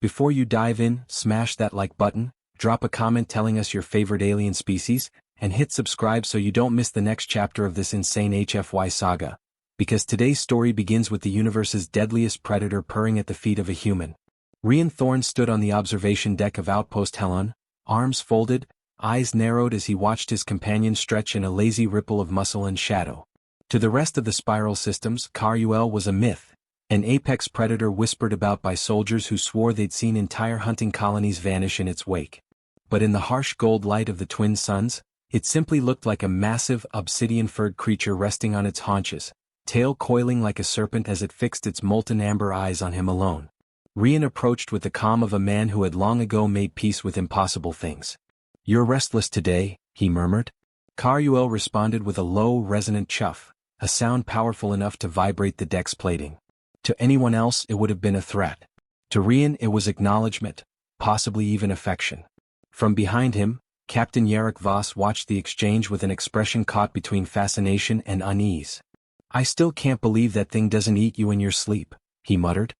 Before you dive in, smash that like button, drop a comment telling us your favorite alien species, and hit subscribe so you don't miss the next chapter of this insane HFY saga. Because today's story begins with the universe's deadliest predator purring at the feet of a human. Rian Thorne stood on the observation deck of Outpost Helon, arms folded, eyes narrowed as he watched his companion stretch in a lazy ripple of muscle and shadow. To the rest of the spiral systems, Kar-Ul was a myth, an apex predator whispered about by soldiers who swore they'd seen entire hunting colonies vanish in its wake. But in the harsh gold light of the twin suns, it simply looked like a massive, obsidian-furred creature resting on its haunches, tail coiling like a serpent as it fixed its molten amber eyes on him alone. Rian approached with the calm of a man who had long ago made peace with impossible things. "You're restless today," he murmured. Kar-Ul responded with a low, resonant chuff, a sound powerful enough to vibrate the deck's plating. To anyone else it would have been a threat. To Rian it was acknowledgement, possibly even affection. From behind him, Captain Yarrick Voss watched the exchange with an expression caught between fascination and unease. "I still can't believe that thing doesn't eat you in your sleep," he muttered.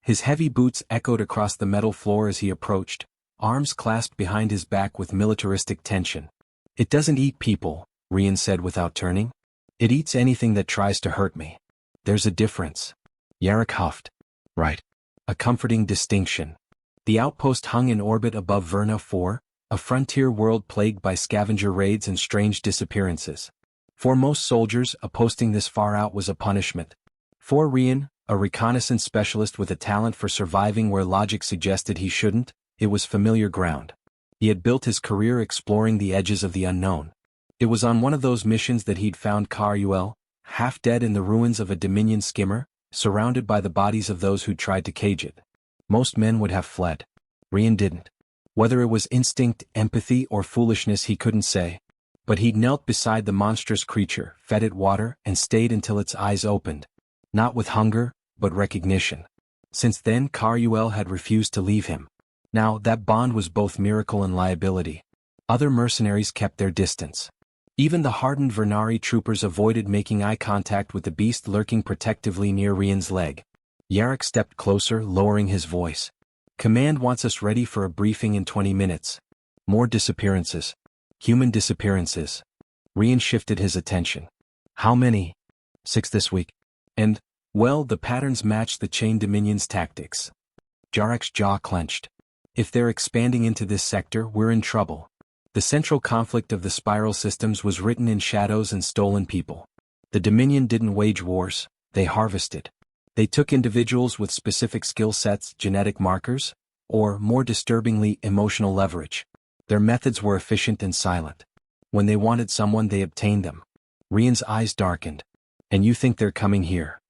His heavy boots echoed across the metal floor as he approached, arms clasped behind his back with militaristic tension. "It doesn't eat people," Rian said without turning. "It eats anything that tries to hurt me. There's a difference." Yarrick huffed. "Right. A comforting distinction." The outpost hung in orbit above Verna 4, a frontier world plagued by scavenger raids and strange disappearances. For most soldiers, a posting this far out was a punishment. For Rian, a reconnaissance specialist with a talent for surviving where logic suggested he shouldn't, it was familiar ground. He had built his career exploring the edges of the unknown. It was on one of those missions that he'd found Kar-Ul, half dead in the ruins of a Dominion skimmer, surrounded by the bodies of those who'd tried to cage it. Most men would have fled. Rian didn't. Whether it was instinct, empathy, or foolishness he couldn't say. But he'd knelt beside the monstrous creature, fed it water, and stayed until its eyes opened. Not with hunger, but recognition. Since then Kar-Ul had refused to leave him. Now that bond was both miracle and liability. Other mercenaries kept their distance. Even the hardened Vernari troopers avoided making eye contact with the beast lurking protectively near Rian's leg. Yarrick stepped closer, lowering his voice. "Command wants us ready for a briefing in 20 minutes. More disappearances. Human disappearances." Rian shifted his attention. "How many?" "6 this week. And, well, the patterns match the Chain Dominion's tactics." Yarrick's jaw clenched. "If they're expanding into this sector, we're in trouble." The central conflict of the spiral systems was written in shadows and stolen people. The Dominion didn't wage wars, they harvested. They took individuals with specific skill sets, genetic markers, or, more disturbingly, emotional leverage. Their methods were efficient and silent. When they wanted someone, they obtained them. Rian's eyes darkened. "And you think they're coming here?"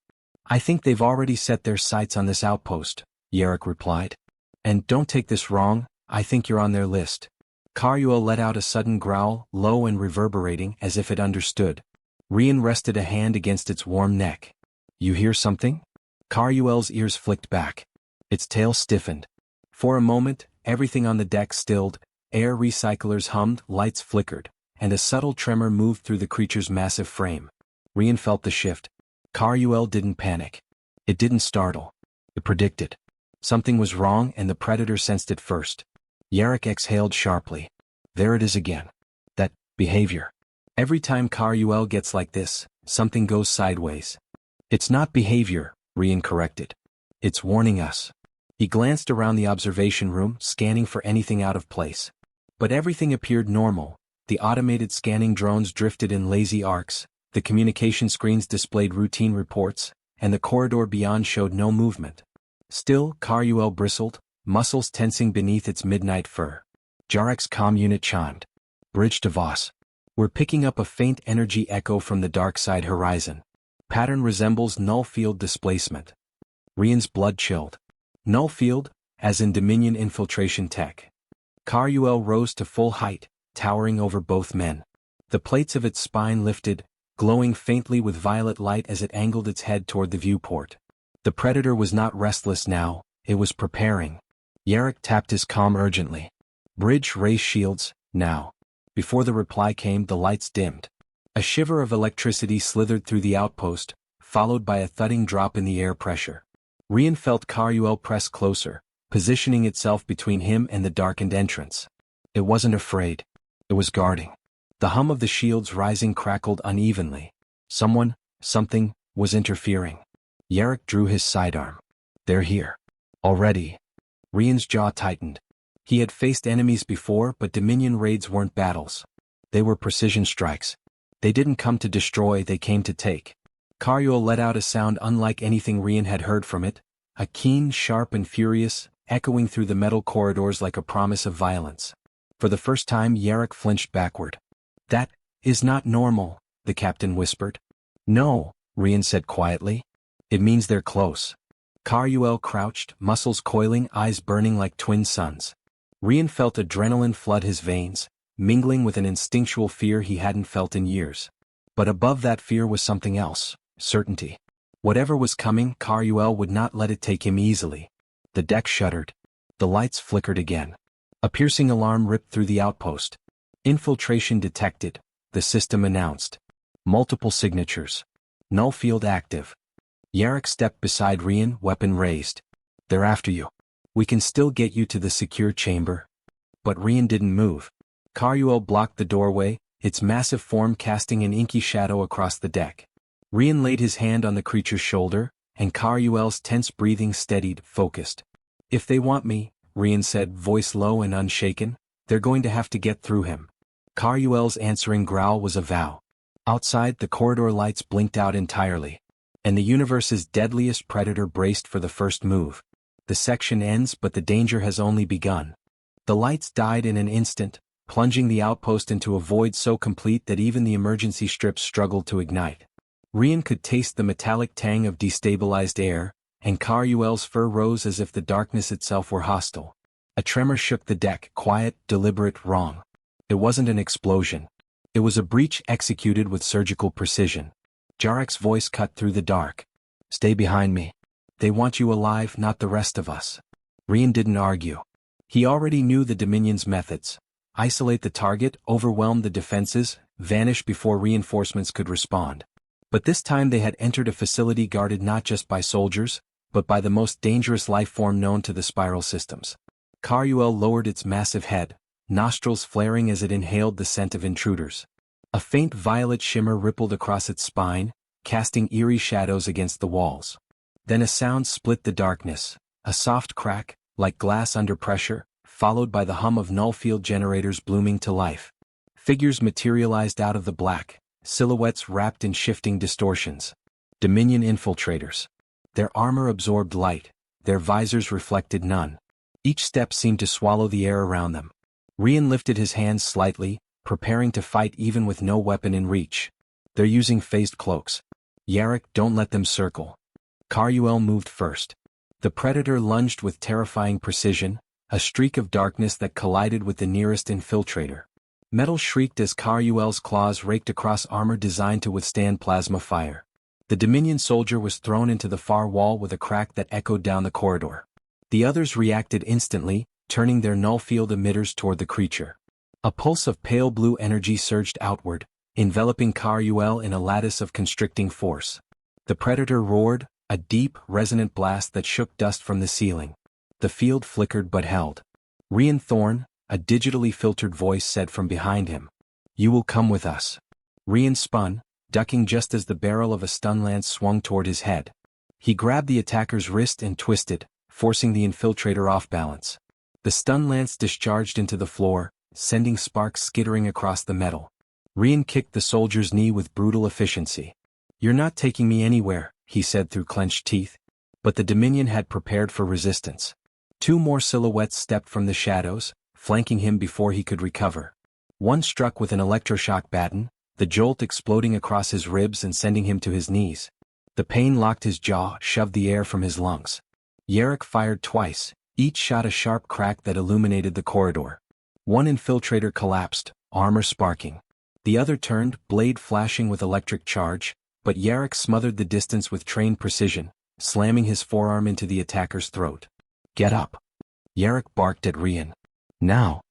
"I think they've already set their sights on this outpost," Yarrick replied. "And don't take this wrong, I think you're on their list." Kar-Ul let out a sudden growl, low and reverberating as if it understood. Rian rested a hand against its warm neck. "You hear something?" Kar-Ul's ears flicked back. Its tail stiffened. For a moment, everything on the deck stilled, air recyclers hummed, lights flickered, and a subtle tremor moved through the creature's massive frame. Rian felt the shift. Kar-Ul didn't panic. It didn't startle. It predicted. Something was wrong and the predator sensed it first. Yarrick exhaled sharply. There it is again. That behavior. Every time Kar-Ul gets like this, something goes sideways. "It's not behavior," Rian corrected. "It's warning us." He glanced around the observation room, scanning for anything out of place. But everything appeared normal. The automated scanning drones drifted in lazy arcs, the communication screens displayed routine reports, and the corridor beyond showed no movement. Still, Kar-Ul bristled, muscles tensing beneath its midnight fur. Yarrick's comm unit chimed. "Bridge to Voss. We're picking up a faint energy echo from the dark side horizon. Pattern resembles null field displacement." Rian's blood chilled. Null field, as in Dominion infiltration tech. Kar-Ul rose to full height, towering over both men. The plates of its spine lifted, glowing faintly with violet light as it angled its head toward the viewport. The predator was not restless now, it was preparing. Yarrick tapped his comm urgently. "Bridge race shields, now." Before the reply came, the lights dimmed. A shiver of electricity slithered through the outpost, followed by a thudding drop in the air pressure. Rian felt Kar-Ul press closer, positioning itself between him and the darkened entrance. It wasn't afraid. It was guarding. The hum of the shields rising crackled unevenly. Something, was interfering. Yarrick drew his sidearm. They're here. Already. Rian's jaw tightened. He had faced enemies before, but Dominion raids weren't battles. They were precision strikes. They didn't come to destroy, they came to take. Karyul let out a sound unlike anything Rian had heard from it, a keen, sharp and furious, echoing through the metal corridors like a promise of violence. For the first time Yarrick flinched backward. That is not normal, the captain whispered. No, Rian said quietly. It means they're close. Karyul crouched, muscles coiling, eyes burning like twin suns. Rian felt adrenaline flood his veins, mingling with an instinctual fear he hadn't felt in years. But above that fear was something else, certainty. Whatever was coming, Karyul would not let it take him easily. The deck shuddered. The lights flickered again. A piercing alarm ripped through the outpost. Infiltration detected, the system announced. Multiple signatures. Null field active. Yarrick stepped beside Rian, weapon raised. They're after you. We can still get you to the secure chamber. But Rian didn't move. Karyul blocked the doorway, its massive form casting an inky shadow across the deck. Rian laid his hand on the creature's shoulder, and Karyul's tense breathing steadied, focused. If they want me, Rian said, voice low and unshaken, they're going to have to get through him. Karyul's answering growl was a vow. Outside, the corridor lights blinked out entirely. And the universe's deadliest predator braced for the first move. The section ends, but the danger has only begun. The lights died in an instant, plunging the outpost into a void so complete that even the emergency strips struggled to ignite. Rian could taste the metallic tang of destabilized air, and Karyul's fur rose as if the darkness itself were hostile. A tremor shook the deck, quiet, deliberate, wrong. It wasn't an explosion. It was a breach executed with surgical precision. Yarrick's voice cut through the dark. Stay behind me. They want you alive, not the rest of us. Rian didn't argue. He already knew the Dominion's methods. Isolate the target, overwhelm the defenses, vanish before reinforcements could respond. But this time they had entered a facility guarded not just by soldiers, but by the most dangerous life form known to the spiral systems. Karyul lowered its massive head, nostrils flaring as it inhaled the scent of intruders. A faint violet shimmer rippled across its spine, casting eerie shadows against the walls. Then a sound split the darkness, a soft crack, like glass under pressure, followed by the hum of null field generators blooming to life. Figures materialized out of the black, silhouettes wrapped in shifting distortions. Dominion infiltrators. Their armor absorbed light, their visors reflected none. Each step seemed to swallow the air around them. Rian lifted his hands slightly, preparing to fight even with no weapon in reach. They're using phased cloaks. Yarrick, don't let them circle. Karyul moved first. The predator lunged with terrifying precision, a streak of darkness that collided with the nearest infiltrator. Metal shrieked as Karyul's claws raked across armor designed to withstand plasma fire. The Dominion soldier was thrown into the far wall with a crack that echoed down the corridor. The others reacted instantly, turning their null field emitters toward the creature. A pulse of pale blue energy surged outward, enveloping Karyul in a lattice of constricting force. The predator roared, a deep, resonant blast that shook dust from the ceiling. The field flickered but held. Rian Thorne, a digitally filtered voice said from behind him. You will come with us. Rian spun, ducking just as the barrel of a stun lance swung toward his head. He grabbed the attacker's wrist and twisted, forcing the infiltrator off balance. The stun lance discharged into the floor, sending sparks skittering across the metal. Rian kicked the soldier's knee with brutal efficiency. You're not taking me anywhere, he said through clenched teeth. But the Dominion had prepared for resistance. Two more silhouettes stepped from the shadows, flanking him before he could recover. One struck with an electroshock baton, the jolt exploding across his ribs and sending him to his knees. The pain locked his jaw, shoved the air from his lungs. Yarrick fired twice, each shot a sharp crack that illuminated the corridor. One infiltrator collapsed, armor sparking. The other turned, blade flashing with electric charge, but Yarrick smothered the distance with trained precision, slamming his forearm into the attacker's throat. Get up. Yarrick barked at Rian. Now.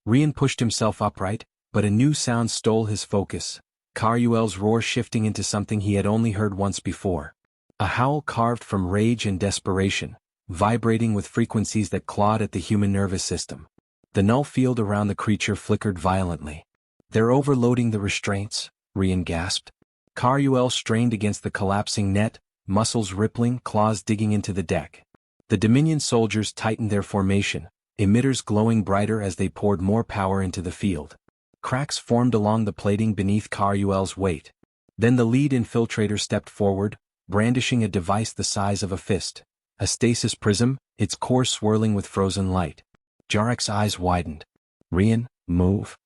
Rian pushed himself upright, but a new sound stole his focus, Karyul's roar shifting into something he had only heard once before. A howl carved from rage and desperation, vibrating with frequencies that clawed at the human nervous system. The null field around the creature flickered violently. "They're overloading the restraints," Rian gasped. Caruel strained against the collapsing net, muscles rippling, claws digging into the deck. The Dominion soldiers tightened their formation, emitters glowing brighter as they poured more power into the field. Cracks formed along the plating beneath Caruel's weight. Then the lead infiltrator stepped forward, brandishing a device the size of a fist. A stasis prism, its core swirling with frozen light. Jarek's eyes widened. "Rian, move."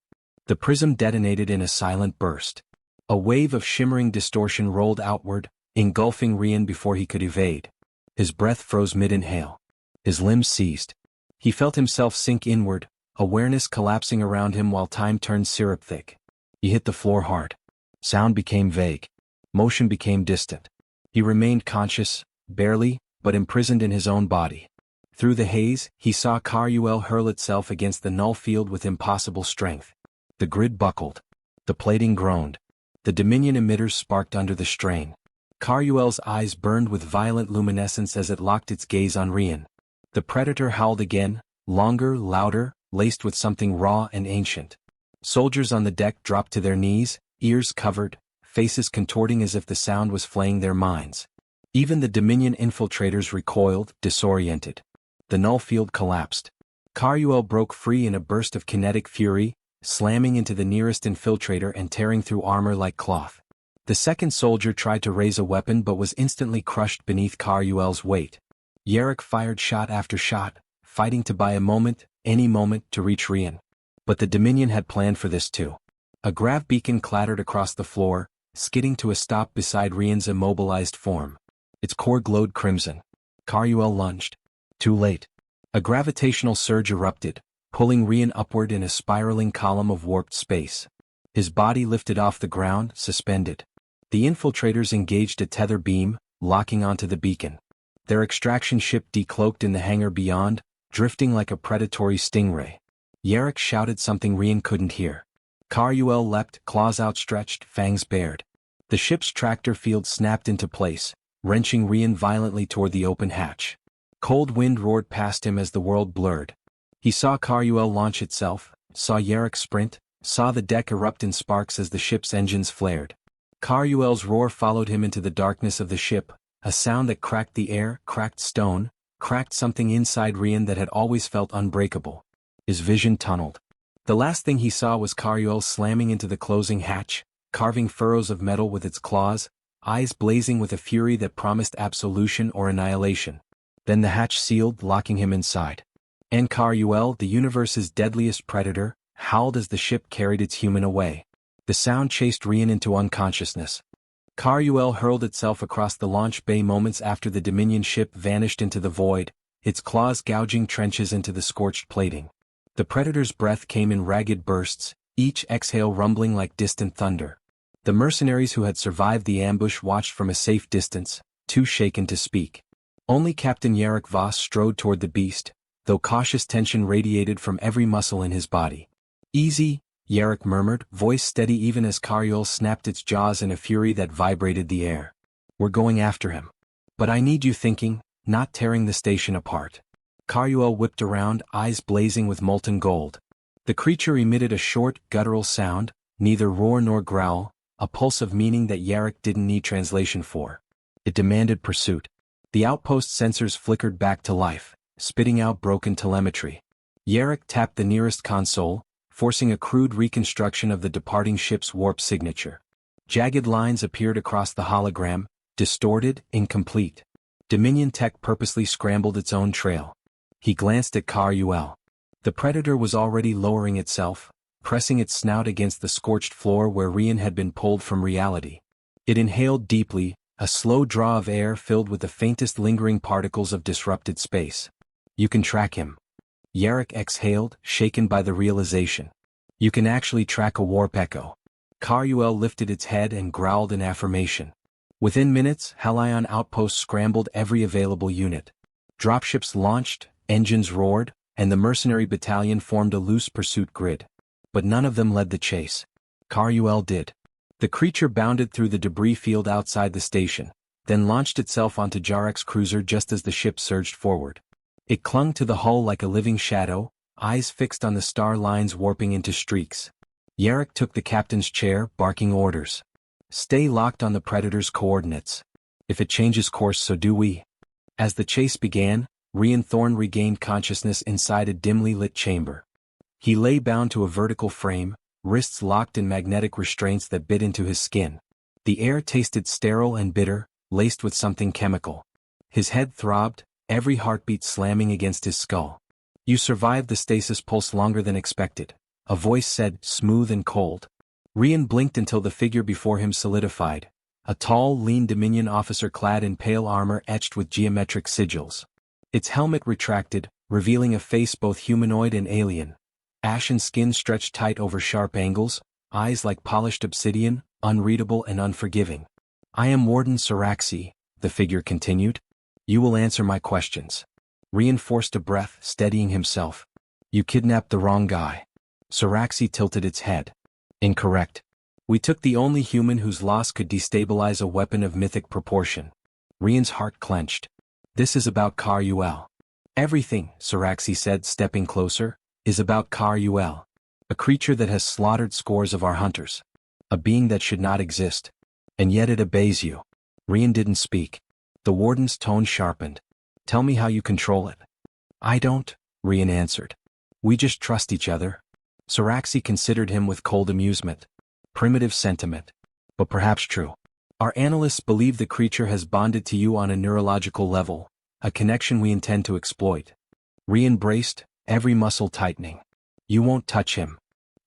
The prism detonated in a silent burst. A wave of shimmering distortion rolled outward, engulfing Rian before he could evade. His breath froze mid-inhale. His limbs seized. He felt himself sink inward, awareness collapsing around him while time turned syrup-thick. He hit the floor hard. Sound became vague. Motion became distant. He remained conscious, barely, but imprisoned in his own body. Through the haze, he saw Caruel hurl itself against the null field with impossible strength. The grid buckled. The plating groaned. The Dominion emitters sparked under the strain. Caruel's eyes burned with violent luminescence as it locked its gaze on Rian. The predator howled again, longer, louder, laced with something raw and ancient. Soldiers on the deck dropped to their knees, ears covered, faces contorting as if the sound was flaying their minds. Even the Dominion infiltrators recoiled, disoriented. The null field collapsed. Caruel broke free in a burst of kinetic fury, slamming into the nearest infiltrator and tearing through armor like cloth. The second soldier tried to raise a weapon but was instantly crushed beneath Caruel's weight. Yarrick fired shot after shot, fighting to buy a moment, any moment, to reach Rian. But the Dominion had planned for this too. A grav beacon clattered across the floor, skidding to a stop beside Rian's immobilized form. Its core glowed crimson. Caruel lunged. Too late. A gravitational surge erupted, pulling Rian upward in a spiraling column of warped space. His body lifted off the ground, suspended. The infiltrators engaged a tether beam, locking onto the beacon. Their extraction ship decloaked in the hangar beyond, drifting like a predatory stingray. Yarrick shouted something Rian couldn't hear. Caruel leapt, claws outstretched, fangs bared. The ship's tractor field snapped into place, wrenching Rian violently toward the open hatch. Cold wind roared past him as the world blurred. He saw Caruel launch itself, saw Yarrick sprint, saw the deck erupt in sparks as the ship's engines flared. Caruel's roar followed him into the darkness of the ship, a sound that cracked the air, cracked stone, cracked something inside Rian that had always felt unbreakable. His vision tunneled. The last thing he saw was Caruel slamming into the closing hatch, carving furrows of metal with its claws, eyes blazing with a fury that promised absolution or annihilation. Then the hatch sealed, locking him inside. And Caruel, the universe's deadliest predator, howled as the ship carried its human away. The sound chased Rian into unconsciousness. Caruel hurled itself across the launch bay moments after the Dominion ship vanished into the void, its claws gouging trenches into the scorched plating. The predator's breath came in ragged bursts, each exhale rumbling like distant thunder. The mercenaries who had survived the ambush watched from a safe distance, too shaken to speak. Only Captain Yarrick Voss strode toward the beast, though cautious tension radiated from every muscle in his body. "Easy," Yarrick murmured, voice steady even as Caruel snapped its jaws in a fury that vibrated the air. "We're going after him. But I need you thinking, not tearing the station apart." Caruel whipped around, eyes blazing with molten gold. The creature emitted a short, guttural sound, neither roar nor growl, a pulse of meaning that Yarrick didn't need translation for. It demanded pursuit. The outpost sensors flickered back to life, spitting out broken telemetry. Yarrick tapped the nearest console, forcing a crude reconstruction of the departing ship's warp signature. Jagged lines appeared across the hologram, distorted, incomplete. Dominion tech purposely scrambled its own trail. He glanced at Caruel. The predator was already lowering itself, pressing its snout against the scorched floor where Rian had been pulled from reality. It inhaled deeply, a slow draw of air filled with the faintest lingering particles of disrupted space. "You can track him." Yarrick exhaled, shaken by the realization. "You can actually track a warp echo." Caruel lifted its head and growled in affirmation. Within minutes, Halion outposts scrambled every available unit. Dropships launched, engines roared, and the mercenary battalion formed a loose pursuit grid. But none of them led the chase. Caruel did. The creature bounded through the debris field outside the station, then launched itself onto Jarek's cruiser just as the ship surged forward. It clung to the hull like a living shadow, eyes fixed on the star lines warping into streaks. Jarek took the captain's chair, barking orders. Stay locked on the Predator's coordinates. If it changes course, so do we. As the chase began, Rian Thorne regained consciousness inside a dimly lit chamber. He lay bound to a vertical frame, wrists locked in magnetic restraints that bit into his skin. The air tasted sterile and bitter, laced with something chemical. His head throbbed, every heartbeat slamming against his skull. You survived the stasis pulse longer than expected, a voice said, smooth and cold. Rian blinked until the figure before him solidified, a tall, lean Dominion officer clad in pale armor etched with geometric sigils. Its helmet retracted, revealing a face both humanoid and alien. Ashen skin stretched tight over sharp angles, eyes like polished obsidian, unreadable and unforgiving. I am Warden Saraxi, the figure continued. You will answer my questions. Rian forced a breath, steadying himself. You kidnapped the wrong guy. Saraxi tilted its head. Incorrect. We took the only human whose loss could destabilize a weapon of mythic proportion. Rian's heart clenched. This is about Kar-Ul. Everything, Saraxi said, stepping closer, is about Kar-Ul. A creature that has slaughtered scores of our hunters. A being that should not exist. And yet it obeys you. Rian didn't speak. The warden's tone sharpened. Tell me how you control it. I don't, Rian answered. We just trust each other. Saraxi considered him with cold amusement. Primitive sentiment. But perhaps true. Our analysts believe the creature has bonded to you on a neurological level, a connection we intend to exploit. Rian braced, every muscle tightening. You won't touch him.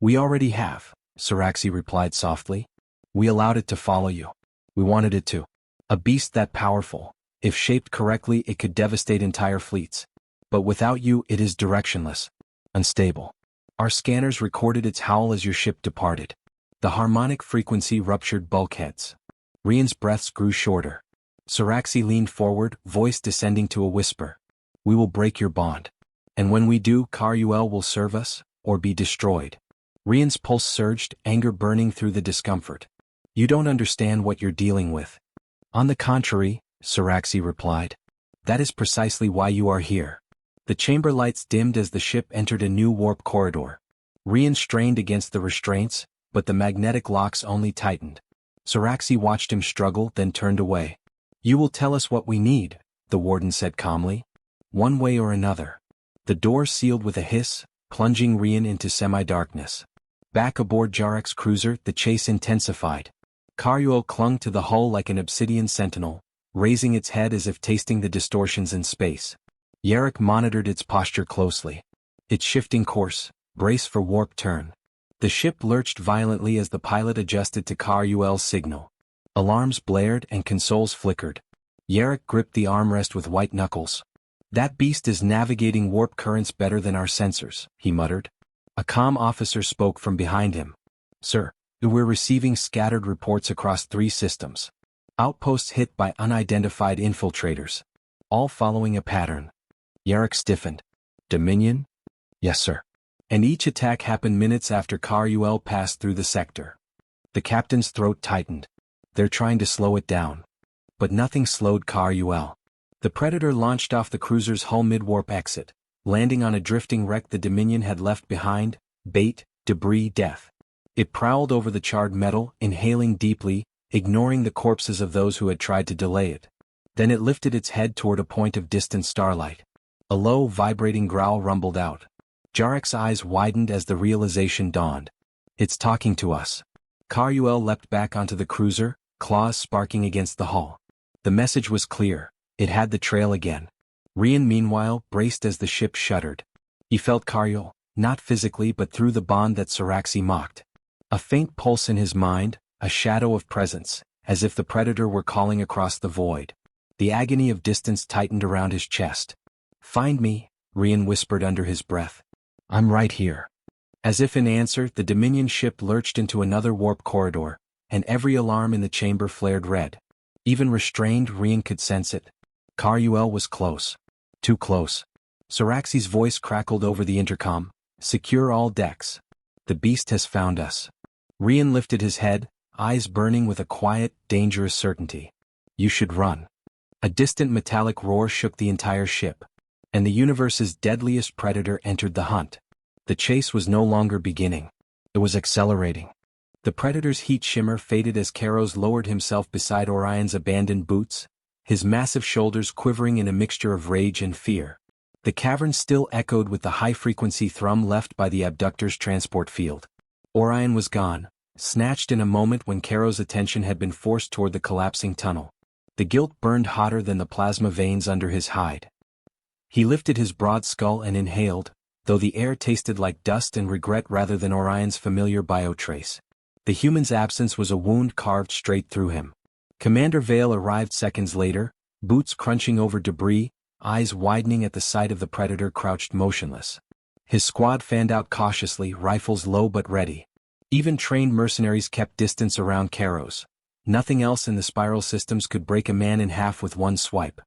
We already have, Saraxi replied softly. We allowed it to follow you. We wanted it to. A beast that powerful, if shaped correctly, it could devastate entire fleets. But without you, it is directionless. Unstable. Our scanners recorded its howl as your ship departed. The harmonic frequency ruptured bulkheads. Rian's breaths grew shorter. Saraxi leaned forward, voice descending to a whisper. We will break your bond. And when we do, Kar-Ul will serve us, or be destroyed. Rian's pulse surged, anger burning through the discomfort. You don't understand what you're dealing with. On the contrary, Saraxi replied. That is precisely why you are here. The chamber lights dimmed as the ship entered a new warp corridor. Rian strained against the restraints, but the magnetic locks only tightened. Saraxi watched him struggle, then turned away. You will tell us what we need, the warden said calmly. One way or another. The door sealed with a hiss, plunging Rian into semi-darkness. Back aboard Jarek's cruiser, the chase intensified. Kar-Ul clung to the hull like an obsidian sentinel, raising its head as if tasting the distortions in space. Jarek monitored its posture closely. Its shifting course, brace for warp turn. The ship lurched violently as the pilot adjusted to Kar-Ul's signal. Alarms blared and consoles flickered. Jarek gripped the armrest with white knuckles. That beast is navigating warp currents better than our sensors, he muttered. A comm officer spoke from behind him. Sir, we're receiving scattered reports across 3 systems. Outposts hit by unidentified infiltrators. All following a pattern. Jarek stiffened. Dominion? Yes, sir. And each attack happened minutes after Kar-Ul passed through the sector. The captain's throat tightened. They're trying to slow it down. But nothing slowed Kar-Ul. The Predator launched off the cruiser's hull mid-warp exit, landing on a drifting wreck the Dominion had left behind, bait, debris, death. It prowled over the charred metal, inhaling deeply, ignoring the corpses of those who had tried to delay it. Then it lifted its head toward a point of distant starlight. A low, vibrating growl rumbled out. Jarek's eyes widened as the realization dawned. It's talking to us. Kar-Ul leapt back onto the cruiser, claws sparking against the hull. The message was clear. It had the trail again. Rian, meanwhile, braced as the ship shuddered. He felt Kar-Ul, not physically but through the bond that Saraxi mocked. A faint pulse in his mind, a shadow of presence, as if the Predator were calling across the void. The agony of distance tightened around his chest. Find me, Rian whispered under his breath. I'm right here. As if in answer, the Dominion ship lurched into another warp corridor, and every alarm in the chamber flared red. Even restrained, Rian could sense it. Kar-Ul was close. Too close. Saraxi's voice crackled over the intercom. Secure all decks. The beast has found us. Rian lifted his head, eyes burning with a quiet, dangerous certainty. You should run. A distant metallic roar shook the entire ship. And the universe's deadliest predator entered the hunt. The chase was no longer beginning. It was accelerating. The predator's heat shimmer faded as Karos lowered himself beside Orion's abandoned boots, his massive shoulders quivering in a mixture of rage and fear. The cavern still echoed with the high-frequency thrum left by the abductor's transport field. Orion was gone, snatched in a moment when Karos' attention had been forced toward the collapsing tunnel. The guilt burned hotter than the plasma veins under his hide. He lifted his broad skull and inhaled, though the air tasted like dust and regret rather than Orion's familiar biotrace. The human's absence was a wound carved straight through him. Commander Vale arrived seconds later, boots crunching over debris, eyes widening at the sight of the predator crouched motionless. His squad fanned out cautiously, rifles low but ready. Even trained mercenaries kept distance around Karos. Nothing else in the spiral systems could break a man in half with one swipe.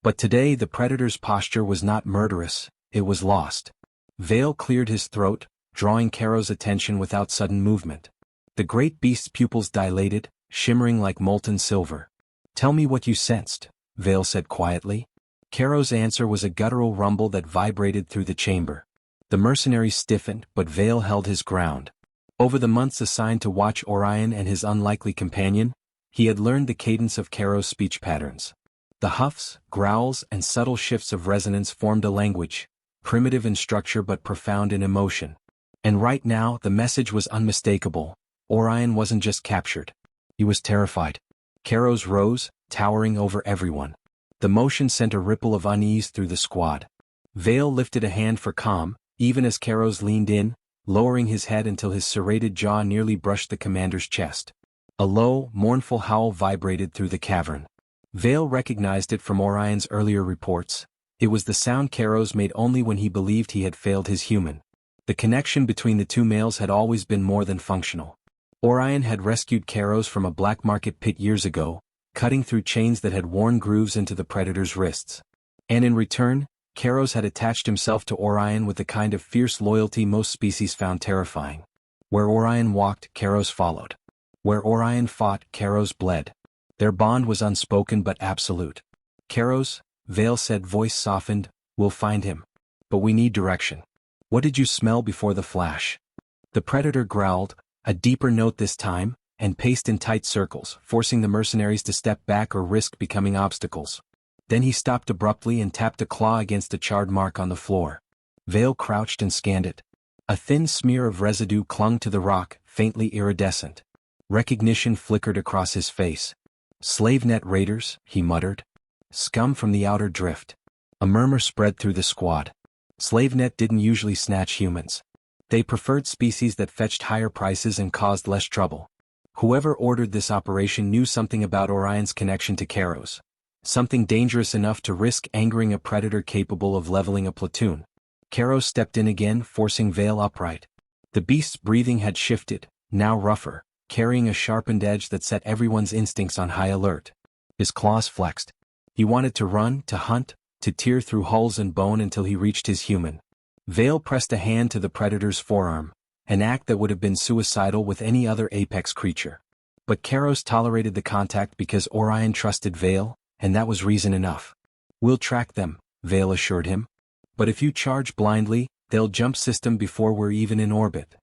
But today the predator's posture was not murderous, it was lost. Vale cleared his throat, drawing Karos' attention without sudden movement. The great beast's pupils dilated, shimmering like molten silver. "Tell me what you sensed," Vale said quietly. Karos' answer was a guttural rumble that vibrated through the chamber. The mercenary stiffened, but Vale held his ground. Over the months assigned to watch Orion and his unlikely companion, he had learned the cadence of Karos' speech patterns. The huffs, growls, and subtle shifts of resonance formed a language, primitive in structure but profound in emotion. And right now the message was unmistakable. Orion wasn't just captured. He was terrified. Karos rose, towering over everyone. The motion sent a ripple of unease through the squad. Vale lifted a hand for calm, even as Karos leaned in, lowering his head until his serrated jaw nearly brushed the commander's chest. A low, mournful howl vibrated through the cavern. Vale recognized it from Orion's earlier reports. It was the sound Karos made only when he believed he had failed his human. The connection between the two males had always been more than functional. Orion had rescued Karos from a black market pit years ago, cutting through chains that had worn grooves into the predator's wrists. And in return, Karos had attached himself to Orion with the kind of fierce loyalty most species found terrifying. Where Orion walked, Karos followed. Where Orion fought, Karos bled. Their bond was unspoken but absolute. "Karos," Vale said, voice softened, "we'll find him. But we need direction. What did you smell before the flash?" The predator growled, a deeper note this time, and paced in tight circles, forcing the mercenaries to step back or risk becoming obstacles. Then he stopped abruptly and tapped a claw against a charred mark on the floor. Vale crouched and scanned it. A thin smear of residue clung to the rock, faintly iridescent. Recognition flickered across his face. "SlaveNet raiders," he muttered. "Scum from the outer drift." A murmur spread through the squad. SlaveNet didn't usually snatch humans. They preferred species that fetched higher prices and caused less trouble. Whoever ordered this operation knew something about Orion's connection to Karos. Something dangerous enough to risk angering a predator capable of leveling a platoon. Karos stepped in again, forcing Vale upright. The beast's breathing had shifted, now rougher, carrying a sharpened edge that set everyone's instincts on high alert. His claws flexed. He wanted to run, to hunt, to tear through hulls and bone until he reached his human. Vale pressed a hand to the predator's forearm, an act that would have been suicidal with any other apex creature. But Karos tolerated the contact because Orion trusted Vale, and that was reason enough. "We'll track them," Vale assured him. "But if you charge blindly, they'll jump system before we're even in orbit."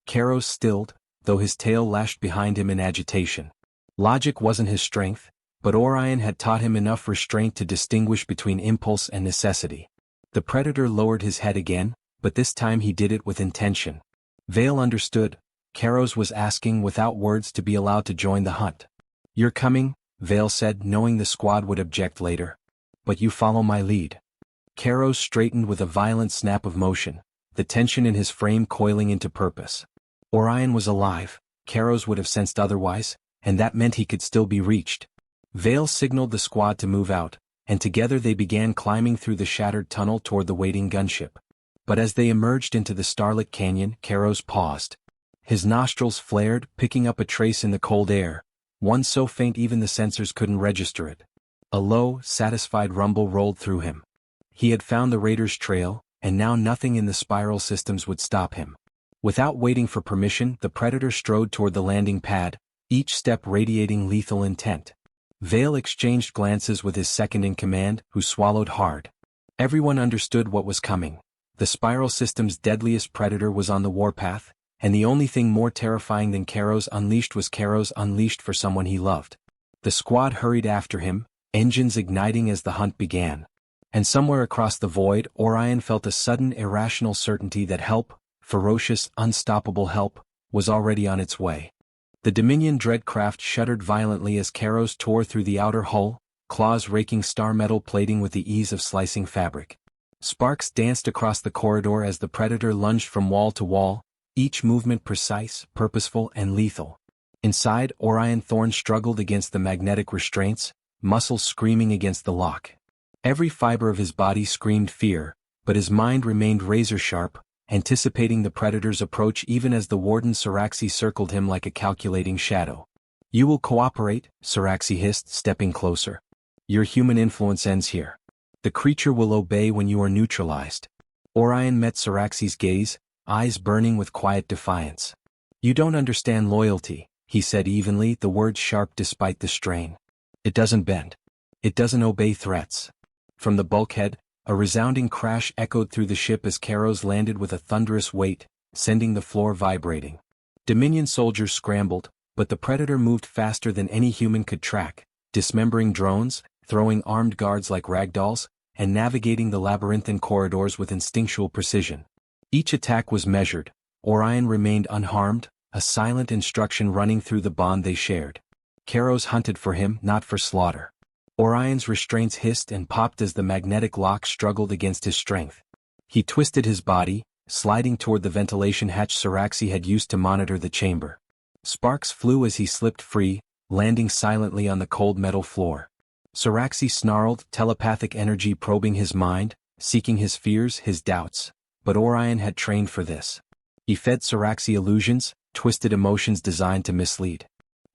Karos stilled, though his tail lashed behind him in agitation. Logic wasn't his strength, but Orion had taught him enough restraint to distinguish between impulse and necessity. The predator lowered his head again, but this time he did it with intention. Vale understood. Karos was asking without words to be allowed to join the hunt. "You're coming," Vale said, knowing the squad would object later. "But you follow my lead." Karos straightened with a violent snap of motion, the tension in his frame coiling into purpose. Orion was alive, Karos would have sensed otherwise, and that meant he could still be reached. Vale signaled the squad to move out, and together they began climbing through the shattered tunnel toward the waiting gunship. But as they emerged into the starlit canyon, Karos paused. His nostrils flared, picking up a trace in the cold air, one so faint even the sensors couldn't register it. A low, satisfied rumble rolled through him. He had found the raiders' trail, and now nothing in the spiral systems would stop him. Without waiting for permission, the predator strode toward the landing pad, each step radiating lethal intent. Vale exchanged glances with his second-in-command, who swallowed hard. Everyone understood what was coming. The Spiral System's deadliest predator was on the warpath, and the only thing more terrifying than Kairos Unleashed was Kairos Unleashed for someone he loved. The squad hurried after him, engines igniting as the hunt began. And somewhere across the void, Orion felt a sudden irrational certainty that help, ferocious, unstoppable help, was already on its way. The Dominion dreadcraft shuddered violently as Kairos tore through the outer hull, claws raking star metal plating with the ease of slicing fabric. Sparks danced across the corridor as the Predator lunged from wall to wall, each movement precise, purposeful, and lethal. Inside, Orion Thorn struggled against the magnetic restraints, muscles screaming against the lock. Every fiber of his body screamed fear, but his mind remained razor-sharp, anticipating the Predator's approach even as the Warden Saraxi circled him like a calculating shadow. "You will cooperate," Saraxi hissed, stepping closer. "Your human influence ends here. The creature will obey when you are neutralized." Orion met Saraxi's gaze, eyes burning with quiet defiance. "You don't understand loyalty," he said evenly, the words sharp despite the strain. "It doesn't bend. It doesn't obey threats." From the bulkhead, a resounding crash echoed through the ship as Kairos landed with a thunderous weight, sending the floor vibrating. Dominion soldiers scrambled, but the Predator moved faster than any human could track, dismembering drones, throwing armed guards like ragdolls, and navigating the labyrinthine corridors with instinctual precision. Each attack was measured. Orion remained unharmed, a silent instruction running through the bond they shared. Kairos hunted for him, not for slaughter. Orion's restraints hissed and popped as the magnetic lock struggled against his strength. He twisted his body, sliding toward the ventilation hatch Saraxi had used to monitor the chamber. Sparks flew as he slipped free, landing silently on the cold metal floor. Saraxi snarled, telepathic energy probing his mind, seeking his fears, his doubts. But Orion had trained for this. He fed Saraxi illusions, twisted emotions designed to mislead.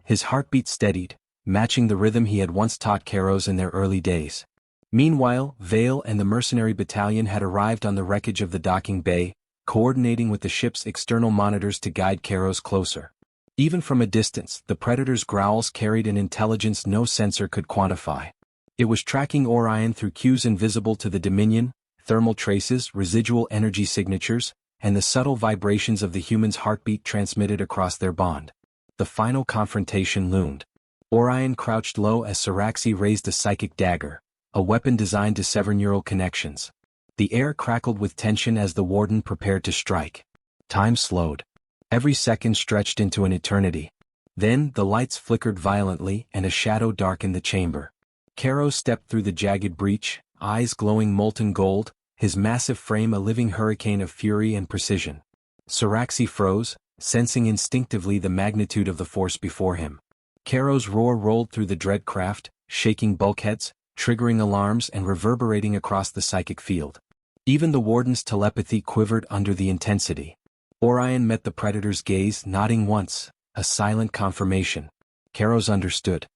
His heartbeat steadied, matching the rhythm he had once taught Kairos in their early days. Meanwhile, Vale and the mercenary battalion had arrived on the wreckage of the docking bay, coordinating with the ship's external monitors to guide Kairos closer. Even from a distance, the Predator's growls carried an intelligence no sensor could quantify. It was tracking Orion through cues invisible to the Dominion, thermal traces, residual energy signatures, and the subtle vibrations of the human's heartbeat transmitted across their bond. The final confrontation loomed. Orion crouched low as Saraxi raised a psychic dagger, a weapon designed to sever neural connections. The air crackled with tension as the Warden prepared to strike. Time slowed. Every second stretched into an eternity. Then, the lights flickered violently and a shadow darkened the chamber. Kairos stepped through the jagged breach, eyes glowing molten gold, his massive frame a living hurricane of fury and precision. Saraxi froze, sensing instinctively the magnitude of the force before him. Kairos' roar rolled through the dreadcraft, shaking bulkheads, triggering alarms and reverberating across the psychic field. Even the Warden's telepathy quivered under the intensity. Orion met the Predator's gaze, nodding once, a silent confirmation. Kairos understood.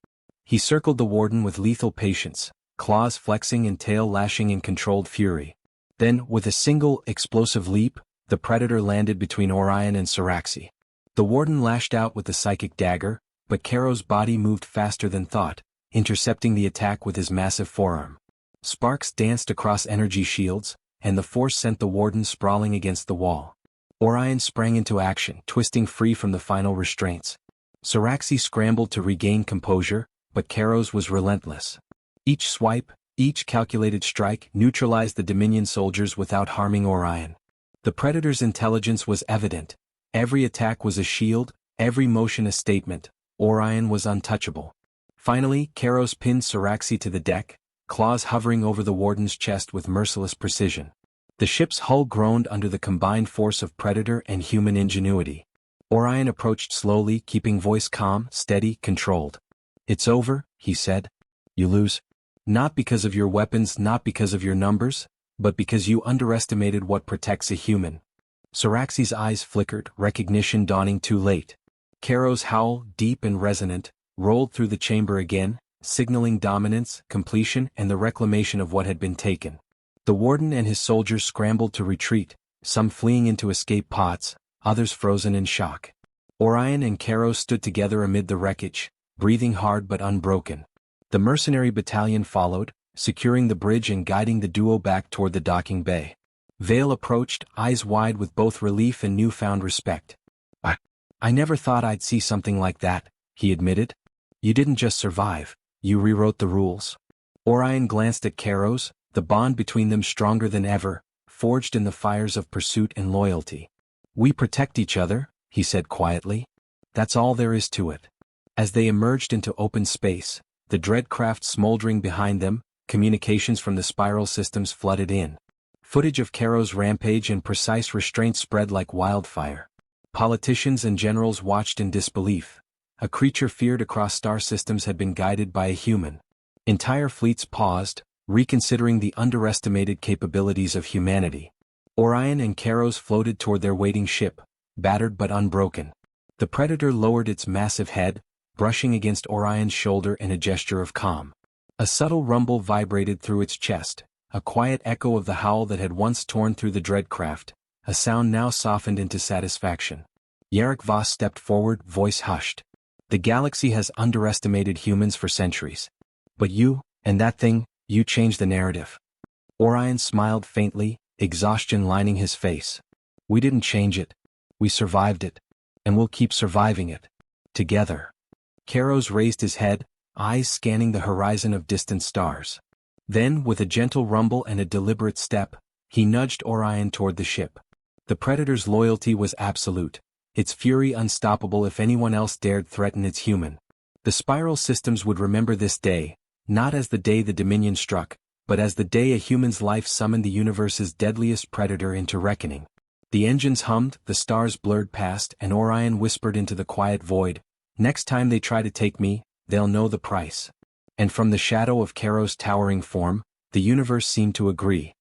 He circled the Warden with lethal patience, claws flexing and tail lashing in controlled fury. Then, with a single, explosive leap, the Predator landed between Orion and Saraxi. The Warden lashed out with the psychic dagger, but Kairos' body moved faster than thought, intercepting the attack with his massive forearm. Sparks danced across energy shields, and the force sent the Warden sprawling against the wall. Orion sprang into action, twisting free from the final restraints. Saraxi scrambled to regain composure, but Kairos was relentless. Each swipe, each calculated strike neutralized the Dominion soldiers without harming Orion. The Predator's intelligence was evident. Every attack was a shield, every motion a statement. Orion was untouchable. Finally, Kairos pinned Saraxi to the deck, claws hovering over the Warden's chest with merciless precision. The ship's hull groaned under the combined force of Predator and human ingenuity. Orion approached slowly, keeping voice calm, steady, controlled. "It's over," he said. "You lose. Not because of your weapons, not because of your numbers, but because you underestimated what protects a human." Saraxi's eyes flickered, recognition dawning too late. Kairos' howl, deep and resonant, rolled through the chamber again, signaling dominance, completion, and the reclamation of what had been taken. The Warden and his soldiers scrambled to retreat, some fleeing into escape pods, others frozen in shock. Orion and Kairos stood together amid the wreckage, breathing hard but unbroken. The mercenary battalion followed, securing the bridge and guiding the duo back toward the docking bay. Vale approached, eyes wide with both relief and newfound respect. I never thought I'd see something like that, he admitted. You didn't just survive, you rewrote the rules. Orion glanced at Kairos, the bond between them stronger than ever, forged in the fires of pursuit and loyalty. We protect each other, he said quietly. That's all there is to it. As they emerged into open space, the dreadcraft smoldering behind them, communications from the spiral systems flooded in. Footage of Kairos' rampage and precise restraint spread like wildfire. Politicians and generals watched in disbelief. A creature feared across star systems had been guided by a human. Entire fleets paused, reconsidering the underestimated capabilities of humanity. Orion and Kairos floated toward their waiting ship, battered but unbroken. The Predator lowered its massive head, brushing against Orion's shoulder in a gesture of calm. A subtle rumble vibrated through its chest, a quiet echo of the howl that had once torn through the dreadcraft, a sound now softened into satisfaction. Yarrick Voss stepped forward, voice hushed. The galaxy has underestimated humans for centuries. But you, and that thing, you changed the narrative. Orion smiled faintly, exhaustion lining his face. We didn't change it. We survived it. And we'll keep surviving it. Together. Kairos raised his head, eyes scanning the horizon of distant stars. Then, with a gentle rumble and a deliberate step, he nudged Orion toward the ship. The Predator's loyalty was absolute, its fury unstoppable if anyone else dared threaten its human. The spiral systems would remember this day, not as the day the Dominion struck, but as the day a human's life summoned the universe's deadliest predator into reckoning. The engines hummed, the stars blurred past, and Orion whispered into the quiet void, "Next time they try to take me, they'll know the price." And from the shadow of Kairos' towering form, the universe seemed to agree.